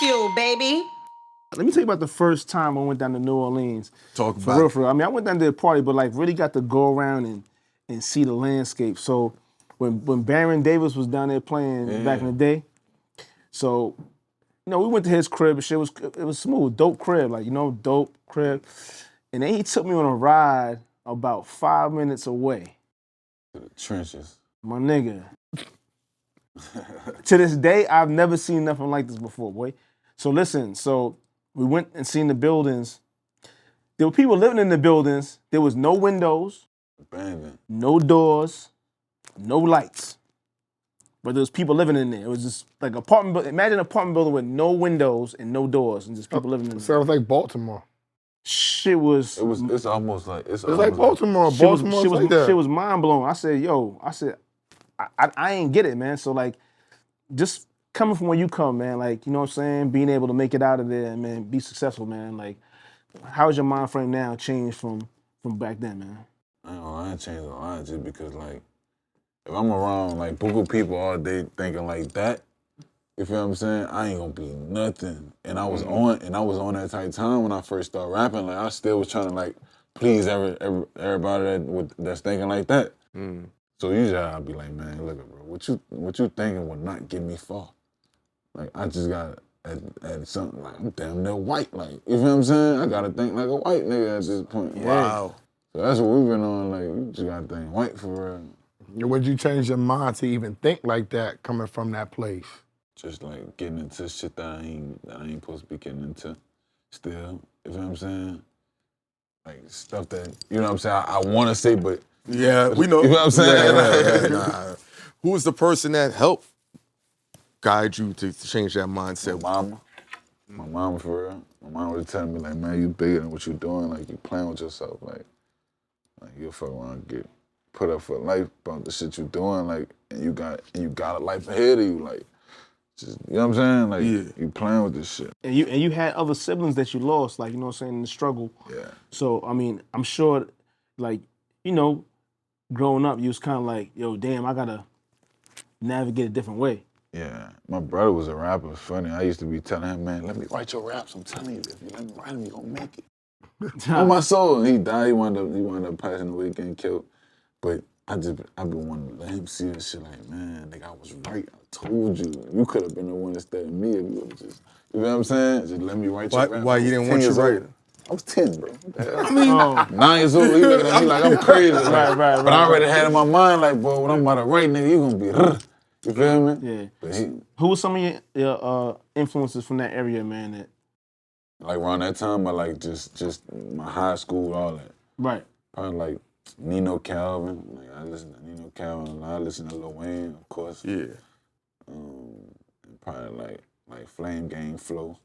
Bagfuel, baby. Let me tell you about the first time I went down to New Orleans. Talk for about real, it. for real. I mean, I went down to the party, but like really got to go around and see the landscape. So when Baron Davis was down there playing back in the day, so we went to his crib and shit. It was smooth, dope crib, like dope crib. And then he took me on a ride about 5 minutes away. Trenches. My nigga. To this day, I've never seen nothing like this before, boy. So listen, we went and seen the buildings. There were people living in the buildings. There was no windows, Abandoned. no doors, no lights. But there was people living in there. It was just like imagine an apartment building with no windows and no doors and just people living in there. Sounds like Baltimore. Shit was. It's almost like It's like Baltimore. Shit was like that. Shit was mind blowing. I said, I ain't get it, man. So like, just coming from where you come, man. Like, you know what I'm saying? Being able to make it out of there, man. Be successful, man. Like, how is your mind frame now changed from back then, man? I ain't changed a lot just because like, if I'm around like buku people all day thinking like that, you feel what I'm saying? I ain't gonna be nothing. And I was on that type of time when I first started rapping. Like I still was trying to like please everybody that's thinking like that. So usually I'll be like, man, look, bro, what you thinking would not get me far. Like I just got at something like I'm damn near white. Like you feel what I'm saying? I gotta think like a white nigga at this point. Wow. So that's what we've been on. Like you just gotta think white for real. When you change your mind to even think like that coming from that place? Just like getting into shit that I ain't supposed to be getting into still. You know what I'm saying? Like stuff that, you know what I'm saying, I want to say, but Yeah, we know. You know what I'm saying? Nah. Who was the person that helped guide you to change that mindset? My mama for real. My mama was telling me like, man, you bigger than what you doing. Like you playing with yourself. Like you'll fuck around and get put up for life about the shit you doing. Like and you got a life ahead of you. Like just, you know what I'm saying? Like you playing with this shit. And you had other siblings that you lost, like, you know what I'm saying, in the struggle. Yeah. So, I mean, I'm sure, like, growing up, you was kind of like, yo, damn, I gotta navigate a different way. Yeah. My brother was a rapper. It's funny. I used to be telling him, man, let me write your raps. I'm telling you, if you let me write them, you gonna make it. On my soul. And he died. He wound up passing away, getting killed. But I've been wanting to let him see this shit like, man, nigga, I was right. I told you. You could have been the one instead of me if you would have just, you know what I'm saying? Just let me write your rap. Why you didn't want you write? I was 10, bro. I mean, 9 years old, he looking at me like I'm crazy. Right. But I already had in my mind like, boy, when I'm about to write, nigga, you gonna be, you feel me? Yeah. But Who was some of your influences from that area, man? That like around that time, I like just my high school, all that. Right. Probably like Nino Calvin. Like I listen to Nino Calvin. I listen to Lil Wayne, of course. Yeah. And probably like Flame Gang Flow.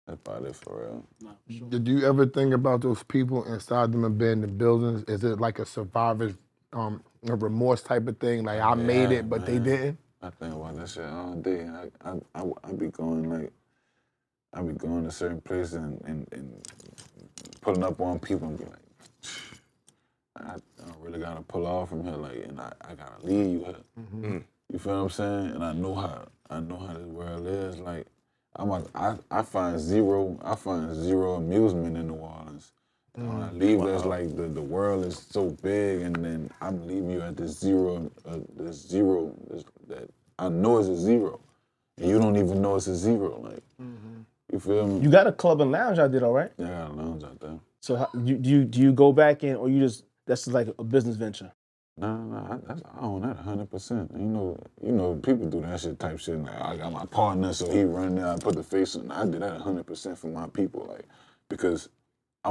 That's about it for real. Sure. Did you ever think about those people inside them abandoned buildings? Is it like a survivor's a remorse type of thing? Like I made it, but they didn't? I think about that shit all day. I be going to certain places and pulling up on people and be like, I really gotta pull off from here, like, and I gotta leave you here. Mm-hmm. You feel what I'm saying? And I know how this world is. Like, I find zero amusement in New Orleans. And when I leave, there's like the world is so big, and then I'm leaving you at this zero that I know it's a zero, and you don't even know it's a zero. Like, you feel me? You got a club and lounge out there, though, right? Yeah, I got a lounge out there. So do you go back in, or that's just like a business venture? No, I own that 100%. You know, people do that shit type shit. Like, I got my partner, so he run there. I put the face on. I did that 100% for my people, like, because I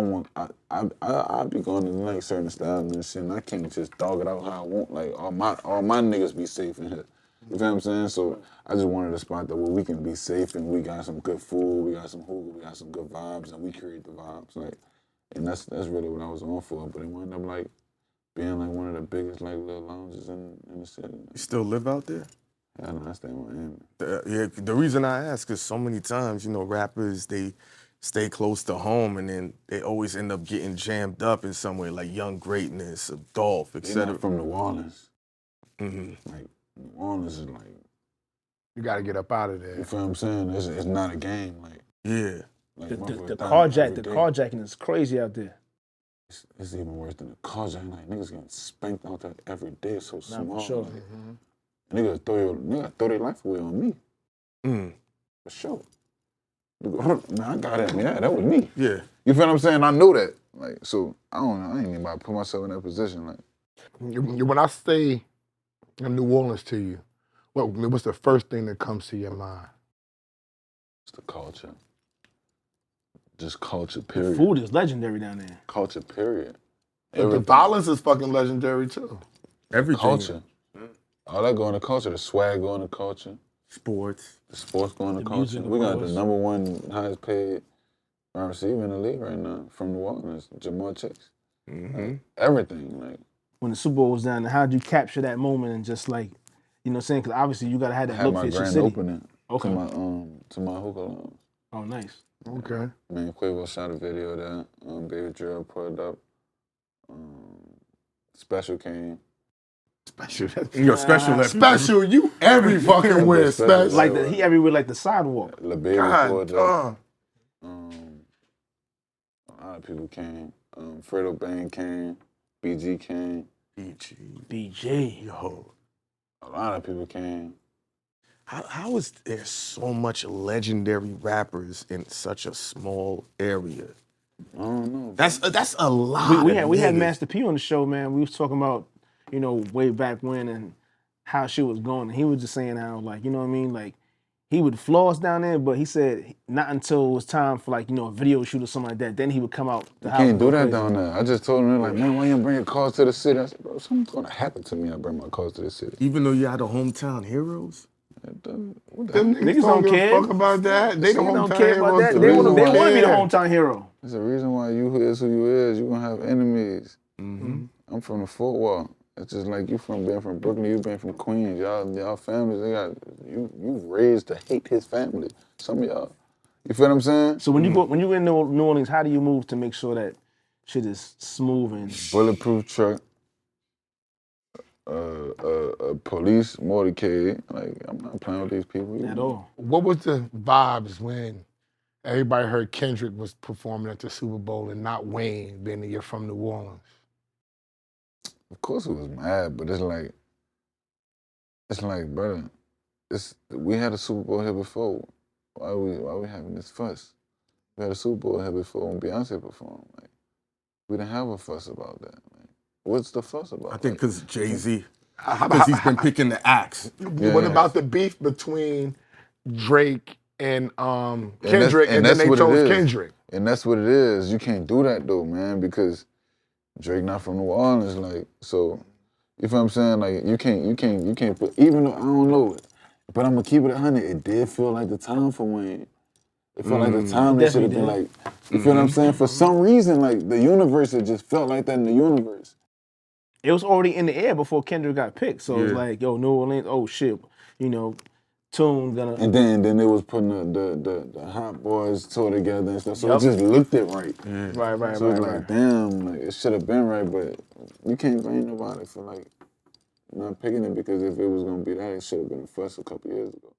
be going to like certain styles and shit, and I can't just dog it out how I want. Like all my niggas be safe in here. You feel what I'm saying? So I just wanted a spot that where we can be safe and we got some good food, we got some hookah, we got some good vibes, and we create the vibes. Like, and that's really what I was on for. But it wound up like being like one of the biggest like little lounges in the city. You still live out there? Yeah, no, I stay in Miami. The reason I ask is so many times, rappers, they stay close to home and then they always end up getting jammed up in somewhere like Young Greatness, Dolph, etc. From New Orleans. Mm-hmm. Like, New Orleans is like You got to get up out of there. You feel what I'm saying? It's not a game. Like, Yeah. like The motherfuckers dying carjack, every the day. carjacking is crazy out there. It's even worse than the carjacking. Like, niggas getting spanked out there every day. It's so small. for sure. Like, niggas throw their life away on me. For sure. Man, I got it. Yeah, that was me. Yeah. You feel what I'm saying? I know that. Like, so I don't know. I ain't even about to put myself in that position. Like, When I say in New Orleans to you, what's the first thing that comes to your mind? it's the culture. Just culture, period. Food is legendary down there. Culture, period. The violence is fucking legendary too. Everything. Culture. All that go into culture. The swag go into culture. Sports. The sports go into The culture. music, We got the of course. #1 highest paid wide receiver in the league right now from New Orleans, Jamar Chase. Like, everything. Like, When the Super Bowl was down there, how did you capture that moment and just like, you know what I'm saying? Because obviously you got to have I that had look my for your grand city. opening Okay. to my hookah lounge. Oh, nice. Okay. Man, Quavo shot a video there. Baby Drill put it up. Special came. Special. Your special. Special. You every fucking where Special. special. He everywhere like the sidewalk. La Baby God, pulled up. A lot of people came. Fredo Bang came. BG came. BJ. Yo. A lot of people came. How is there so much legendary rappers in such a small area? I don't know. That's a lot. We of had niggas. Master P on the show, man. We was talking about, you know, way back when and how shit was going. And he was just saying how, like, you know what I mean? Like, he would floss down there, but he said not until it was time for, like, you know, a video shoot or something like that. Then he would come out the You house. can't and do go that crazy. down there. I just told him, like, man, why you don't bring your cars to the city? I said, bro, something's gonna happen to me. I bring my cars to the city. Even though you had the hometown heroes. What the Them hell? niggas Niggas don't give a care. fuck about that. They Niggas don't hometown care about heroes. that. They They don't want to be the care. hometown hero. There's a reason why you is who you is. You gonna have enemies. I'm from the Fort Wall. It's just like you being from Brooklyn, you being from Queens. Y'all families, they got you raised to hate his family. Some of y'all. You feel what I'm saying? So when you in New Orleans, how do you move to make sure that shit is smooth and Bulletproof truck, a police motorcade. Like, I'm not playing with these people. at all? What was the vibes when everybody heard Kendrick was performing at the Super Bowl and not Wayne, being that you're from New Orleans? Of course, it was mad, but it's like, brother, we had a Super Bowl here before. Why are we having this fuss? We had a Super Bowl here before when Beyonce performed. Like, we didn't have a fuss about that. Like, what's the fuss about? I think Like, because Jay-Z. Because he's been picking the axe. What about the beef between Drake and Kendrick, and then that's they what it chose is. Kendrick? And that's what it is. You can't do that though, man, because Drake not from New Orleans, like, so, you feel what I'm saying? Like, you can't put, even though I don't know it, but I'm gonna keep it 100. It did feel like the time for Wayne. It felt like the time that should have been like, you feel what I'm saying? For some reason, like, the universe, it just felt like that in the universe. It was already in the air before Kendrick got picked. So it's Yeah. like, yo, New Orleans, oh shit, you know, Tune gonna. And then they was putting the Hot Boys tour together and stuff, so Yup. it just looked it right. Right. So it's like, damn, like, it should have been right, but you can't blame nobody for, like, not picking it, because if it was gonna be that, it should have been a fuss a couple years ago.